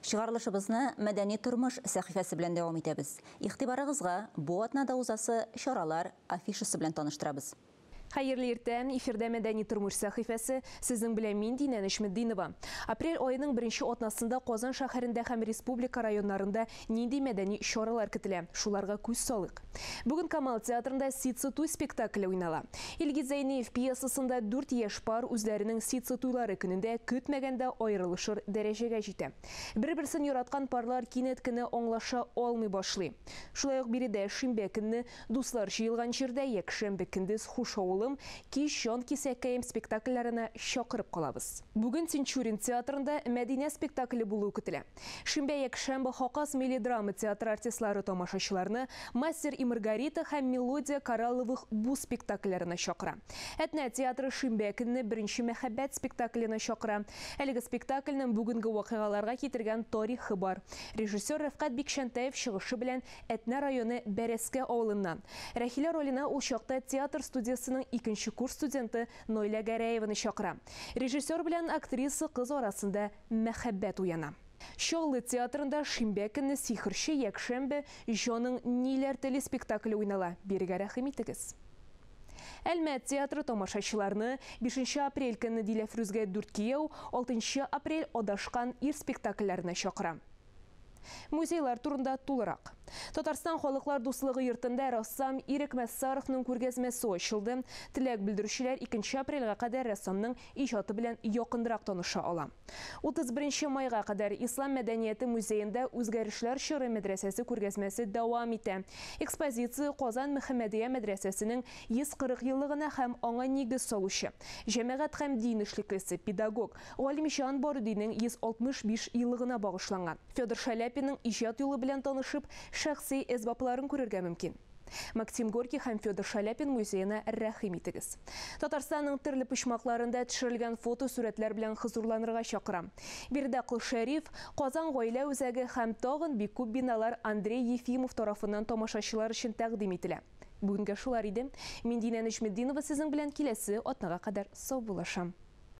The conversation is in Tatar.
Чыгарылышыбызны мәдәни тормыш сәхифәсе белән дәвам итәбез. Игътибарыгызга бу атнада узасы чаралар афишасы белән таныштырабыз. Хәерле иртән, эфирдә мәдәни тормыш сәхифәсе, сезнең белән мин Динә Нишметдинова. Апрель айының 1 атнасында Казан шәһәрендә һәм республика районнарында нинди мәдәни чаралар көтелә? Шуларга күз салыйк. Бүген Камал театрында Сицетуй спектакле уйнала. Илгиз Зәйнеев пьесасында 4 яшь пар үзләренең Сицетуйлары көнендә көтмәгәндә аерылышыр дәрәҗәгә җитә. Бер-берсен яраткан парлар кинәт кенә аңлаша алмый башлый. Шулай ук биредә шимбә көнне дуслар җыелган җирдә якшәмбе көндез хуш авылым, кич җан кисәкәем спектакльләренә чакырып калабыз. Бүген Тинчурин театрында Мәдинә спектакле булу көтелә. Шимбә якшәмбе Хакас мелодрама театр артистлары тамашачыларны Мастер и Маргарита һәм Мелодия Коралловых бу спектакльләренә чакыра. Әтнә театры шимбә көнне беренче мәхәббәт спектакленә чакыра. Әлеге спектакльнең бүгенге вакыйгаларга китергән тарихы бар. Режиссер Рәфкать Бикшәнтәев чыгышы белән Әтнә районы Бәрәскә авылыннан. Рәхилә ролена ул чакта театр студиясының 2нче курс студенты Нойлә Гәрәеваны чакыра. Режиссер белән актриса кыз арасында мәхәббәт уяна. Чаллы театрында шимбә көнне сихерче якшәмбе Җаның ниләр теле спектакле уйнала. Биргә рәхим итегез. Әлмәт театры тамашачыларны 5 апрель көнне Диләфрүзгә 4 кияү, 6 апрель Адашкан ир спектакльләренә чакыра. Музейлар турында тулырак. Татарстан халыклар дуслыгы йортында рәссам Ирек Мәссаровның күргәзмәсе ачылды. Теләк белдерүчеләр 2 апрельгә кадәр рәссамның иҗаты белән якынрак таныша ала. 31 майга кадәр Ислам мәдәнияте музеенда үзгәрешләр чоры мәдрәсәсе күргәзмәсе дәвам итә. Экспозиция Казан Мөхәммәдия мәдрәсәсенең 140 еллыгына һәм аңа нигез салучы, җәмәгать һәм дин эшлеклесе педагог Галимҗан Бородинның 165 еллыгына багышланган. Федор Шаляпинның иҗат юлы белән танышып, шәхси әсбапларын күрергә мөмкин. Максим Горький һәм Федор Шаляпин музеена рәхим итегез. Татарстанның төрле почмакларында төшерелгән фотосурәтләр белән хозурланырга чакыра. Биредә Кыл Шәриф, Казан гаилә үзәге һәм тагын бик күп биналар Андрей Ефимов тарафыннан тамашачылар өчен тәкъдим ителә. Бүгенгә шулар иде. Мин Динә Нишметдинова сезнең белән киләсе атнага кадәр сау булашам.